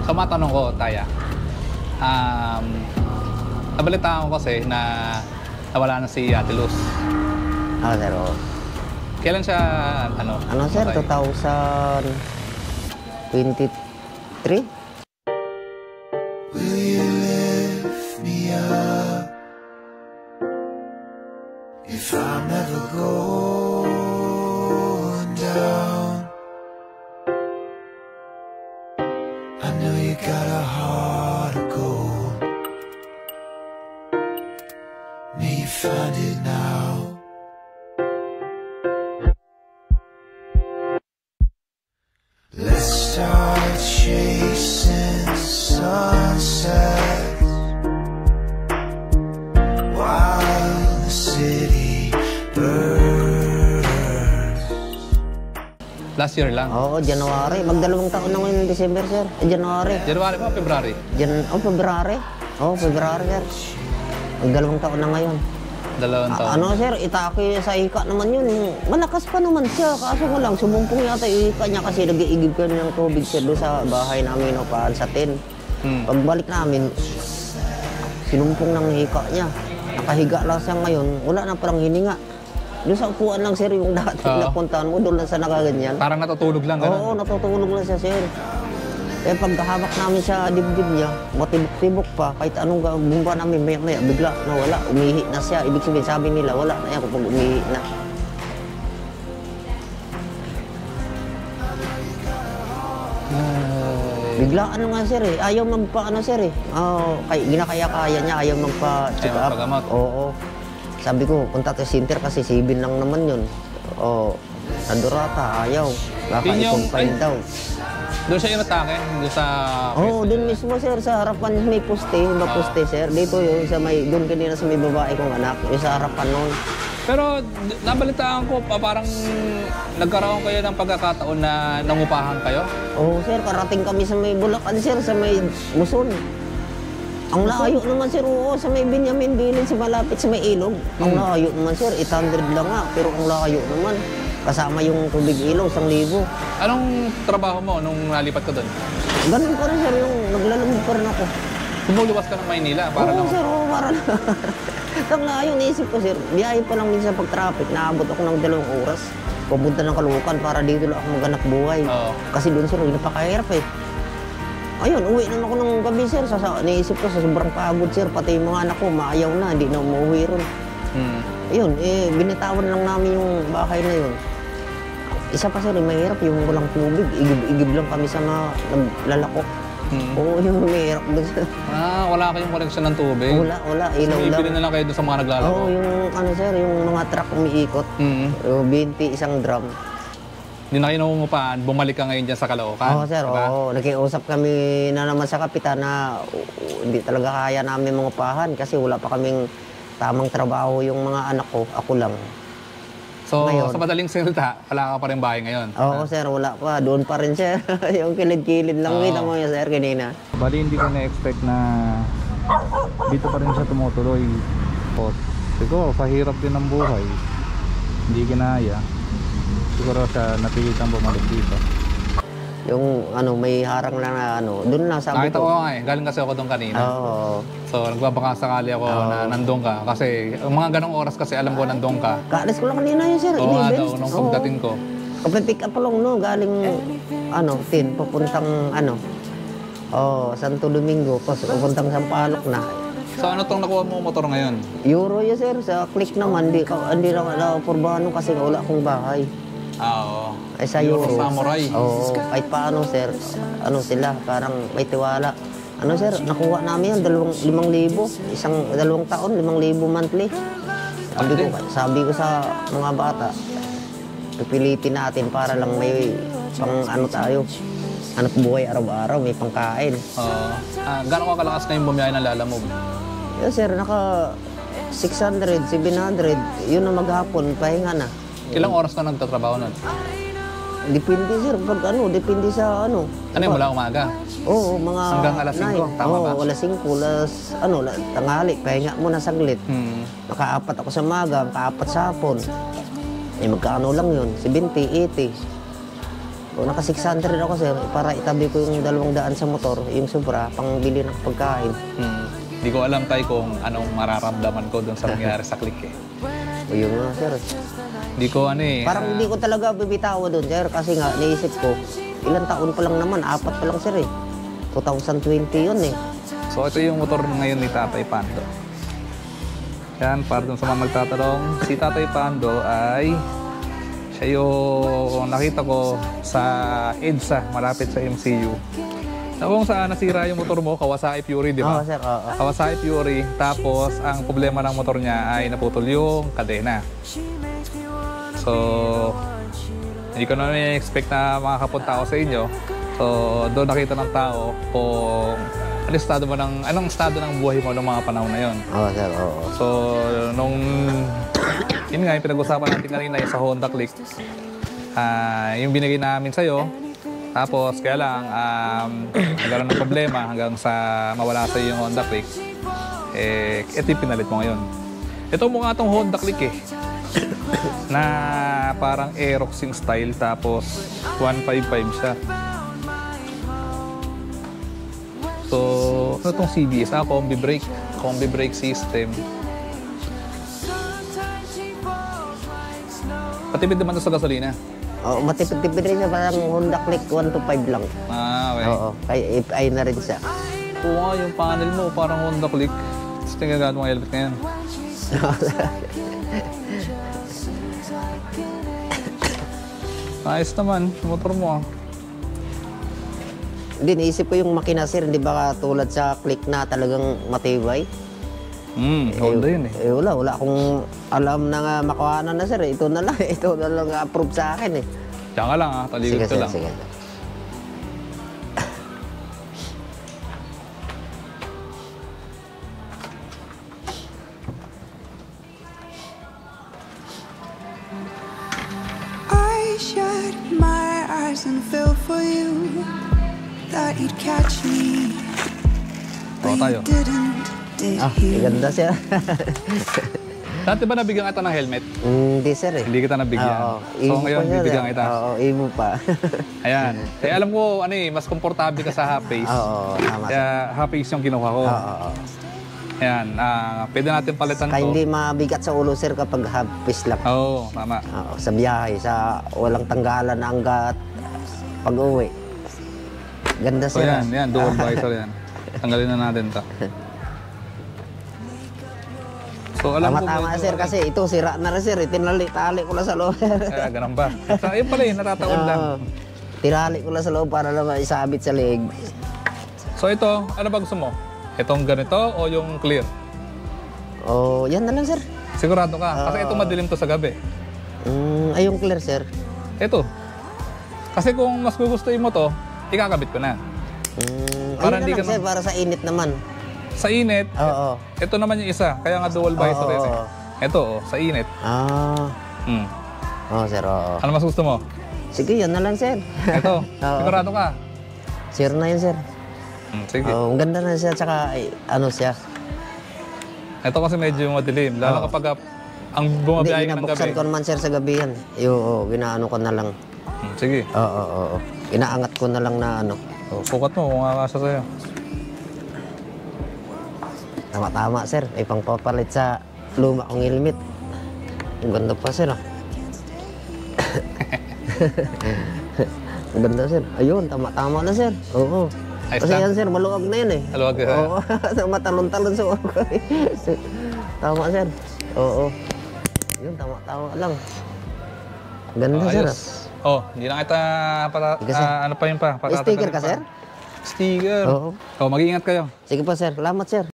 So matanong ko, Taya, nabalitaan ko kasi na nawala na si Ate Luz. Ah, sir, oo. Kailan siya, ano? Ano, sir, namatay? 2023? Will you lift me up if I'm ever going down? I know you got a heart of gold. May you find it now. Let's start chasing sunsets while the city burns. Last year lang. Oo, January. Magdalawang taon na ngayon December, sir. January. January pa, February? February. Oo, February, sir. Magdalawang taon na ngayon. 2 taon. Ano, sir, itake sa ika naman yun. Malakas pa naman siya. Kaso nga lang, sumumpong yata yung ika niya kasi nag-iigib ka ng tubig, sir, doon sa bahay namin, upaan sa tin. Pagbalik namin, sinumpong ng ika niya. Nakahiga lang siya ngayon. Wala na parang hininga. Doon sa upuan lang, sir, yung dati napuntahan mo, doon lang sa nakaganyan. Parang natutulog lang, gano'n? Oo, natutulog lang siya, sir. Eh, pagkahamak namin sa dibdib niya, matibok-tibok pa, kahit anong bumba namin, maya-maya, bigla nawala, umihi na siya. Ibig sabihin, sabi nila, wala na yan kapag umihi na. Bigla ano nga, sir, eh. Ayaw magpa-ano, sir, eh. Ginakaya-kaya niya, ayaw magpa-check up. magpagamot. Oo. Sabi ko, punta sa center kasi 7 lang naman yun. Oo. Sa Durata, ayaw. Baka Yun yung- i-confine daw. Doon siya inatake? Doon sa... Oo, doon mismo, sir, sa harapan may poste, sir. Dito yung sa may, doon kanina sa may babae kong anak, yung sa harapan noon. Pero nabalitaan ko, parang nagkaroon kayo ng pagkakataon na nangupahan kayo? Oo, sir, karating kami sa may Bulacan, sir, sa may Muson. Ang layo naman, sir, oo, sa may Benjamin Bilin, sa malapit sa may ilog. Ang layo naman, sir, 800 lang nga, pero ang layo naman. Kasama yung tubig ilaw, 1,000. Anong trabaho mo nung nalipat ka doon? Ganun pa rin, sir, yung naglalamig pa rin ako. Lumuluwas ka ng Maynila para Oo, lang... sir, oo, para na. Ang layo, naisip ko, sir, biyahe pa lang minsan pag traffic, naabot ako ng 2 oras. Pupunta ng Caloocan para dito lang ako maghanap buhay. Oo. Kasi doon, sir, napakahirap eh. Ayun, uwi naman ako ng gabi, sir. Naisip ko, sa sobrang pagod, sir, pati yung mga anak ko, maayaw na, hindi na umuwi ron. Ayun, binitawan lang namin yung bahay na yun. Isa pa, sir, mahirap yung walang tubig. Igib lang kami sa mga naglalako. Oo, yung mahirap doon, sir. Wala kayong koneksyon ng tubig? Wala, ilaw lang. Ibili na lang kayo doon sa mga naglalako? Oo, yung ano, sir, yung mga truck umiikot. 20, isang drum. Hindi na kayo nangungupahan, bumalik ka ngayon dyan sa Caloocan? Oo, sir, diba? oo. Nakiusap kami na naman sa kapitan na hindi talaga kaya namin mangupahan kasi wala pa kaming tamang trabaho yung mga anak ko. Ako lang. So, Ngayon. sa madaling salita, wala ka pa rin bahay ngayon? Oo, sir, wala pa. Doon pa rin, sir. Yung kilid-kilid lang. Oo. Kita mo yun, sir, kanina. Bali hindi ko na-expect na dito pa rin siya tumutuloy. Siguro sa hirap din ng buhay, hindi ginaya. Siguro siya napilitan bumalik dito. Yung ano, may harang lang na ano, doon na sabi Nakita ko ko. nga eh, galing kasi ako doon kanina. Oo. So, nagbabaka sakali ako na nandun ka. Kasi, ang mga ganong oras kasi alam ko nandun ka. Kaalis ko lang kanina yun, sir. Oo nga daw, 11. nung Oo. pagdating ko. Kapag-pick up lang, no, galing, ano, papuntang, ano, Santo Domingo, papuntang Sampaloc na. So, ano tong nakuha mo motor ngayon? Euro yun, sir, sa click naman, hindi na porbahan kasi wala akong bahay. Oo. Ay sa Euro Euro. Samurai. Oo, kahit paano, sir, ano sila, parang may tiwala. Ano, sir, nakuha namin yan, 5,000, 2 taon, 5,000 monthly. Sabi ko sa mga bata, pipilitin natin para lang may pang ano tayo, hanap buhay araw-araw, may pangkain. Gano'n ka kalakas na yung bumiyahe ng Lalamove? Yan, sir, naka 600, 700, yun na maghapon, pahinga na. Ilang oras ka nagtatrabaho nun? Depende, sir, pag ano, depende sa ano. Ano yung mula umaga? Oo, mga... Hanggang alas 5, tama ba? Oo, alas 5, tanghali, pahinga muna saglit. Maka-4 ako sa maga, maka-4 sa hapon. Eh, magkaano lang yun, 70, 80. O, naka 600 ako sir, para itabi ko yung 200 sa motor, yung sobra, pang bili ng pagkain. Hindi ko alam tayo kung anong mararamdaman ko dun sa nangyari sa click eh. O yun nga sir. Hindi ko ano eh. Parang hindi ko talaga bibitawa doon sir, kasi nga naisip ko, ilang taon pa lang naman, 4 pa lang sir eh. 2020 yun eh. So ito yung motor ngayon ni Tatay Pando. Yan, para dun sa mga magtatanong, si Tatay Pando ay siya yung nakita ko sa EDSA, malapit sa MCU. Na kung saan nasira yung motor mo, Kawasaki Fury, di ba? Oo sir, oo. Kawasaki Fury, tapos ang problema ng motor niya ay naputol yung kadena. So, hindi ko na expect na makakapunta ako sa inyo. So, doon nakita ng tao kung anong estado ng buhay mo noong mga panahon na yon. Oo sir, oo. So, yun nga, yung pinag-usapan natin kanina yung sa Honda Click. Yung binigay namin sa'yo, tapos kaya lang, nagkaroon ng problema hanggang sa mawala sa'yo yung Honda Click. Ito yung pinalit mo ngayon. Ito mukha itong Honda Click eh. Na parang Aeroxing style, tapos 155 siya. So, ano itong CBS? Combi brake system. Patipid naman ito sa gasolina. Oo, matipid-tipid rin siya, parang Honda Click 125 lang. Okay. Oo, kaya FI na rin siya. Oo nga, yung panel mo parang Honda Click. Tapos tingnan mo ang helmet ngayon. Ayos naman, motor mo ah. Hindi, naisip ko yung makina sir, hindi ba tulad sa Click na talagang matibay? Honda yun eh. Wala akong alam na nga makuhanan na sir. Ito na lang, ito na lang approve sa akin eh. Diyan ka lang ah, taligod ka lang. Sige. I shut my eyes and fell for you. Thought you'd catch me, but tayo. you didn't. Ganda siya. Dati ba nabigyan kita ng helmet? Hindi sir eh. Hindi kita nabigyan. Oo, So imo ngayon, pa sir, bibigyan kita. Oo, imo pa. Ayan. Kaya alam ko, mas komportable ka sa half face. Oo, tama sir. Kaya half face yung kinuha ko. Oo. Ayan. Pwede natin palitan Kaya to. hindi mabigat sa ulo sir kapag half-piece lang. Oo, tama. Oo, sa biyahe, sa walang tanggalan na hanggat pag-uwi. Ganda So sir. yan, dual visor yan. Tanggalin na natin to. So alam ko Tama medyo- sir, kasi ito sira na rin sir. Tinali-tali ko lang sa loob. Kaya ganun ba? So, ayun pala natataon lang. Oo. Tinali ko lang sa loob para naman isabit sa leeg. So ito, ano ba gusto mo? Itong ganito o yung clear? Oh, yan na lang sir. Sigurado ka? Kasi ito madilim to sa gabi. Ay, yung clear sir. Ito. Kasi kung mas gugustuhin mo to, ikakabit ko na. Para Ayun hindi na lang ka sir, para sa init naman. Sa init, Oo. ito naman yung isa. Kaya nga dual visor Oo, yan eh. oo. Ito, sa init. Ah. Oo sir, oo. Ano mas gusto mo? Sige, yan na lang sir. Ito, Oo. sigurado ka? Sir na yun sir. Sige. Oo, ang ganda na siya, tsaka ano siya. Ito kasi medyo madilim. Lalo kapag ang Hindi, bumabiyahe ka ng inabuksan gabi. ko naman sir sa gabi yan. Oo, ginaano ko na lang. Sige. Oo. Inaangat ko na lang na ano. Sukat mo kung kakasa sa'yo. Tama-tama sir, may pangpapalit sa luma kong helmet. Ang ganda pa sir ah. Ang ganda sir. Ayun, tama-tama na sir. Oo. Ayos Kasi lang. yan sir, maluwag na yun eh. Maluwag ka. Oo, matalon-talon sa ulo ko eh. Tama sir. Oo. Yun, tama-tama lang. Ganda sir ah. Hindi na kita para Sige, sir. ano pa yun pa? May sticker ka sir? Sticker. Oo. Mag-iingat kayo. Sige po sir, salamat sir.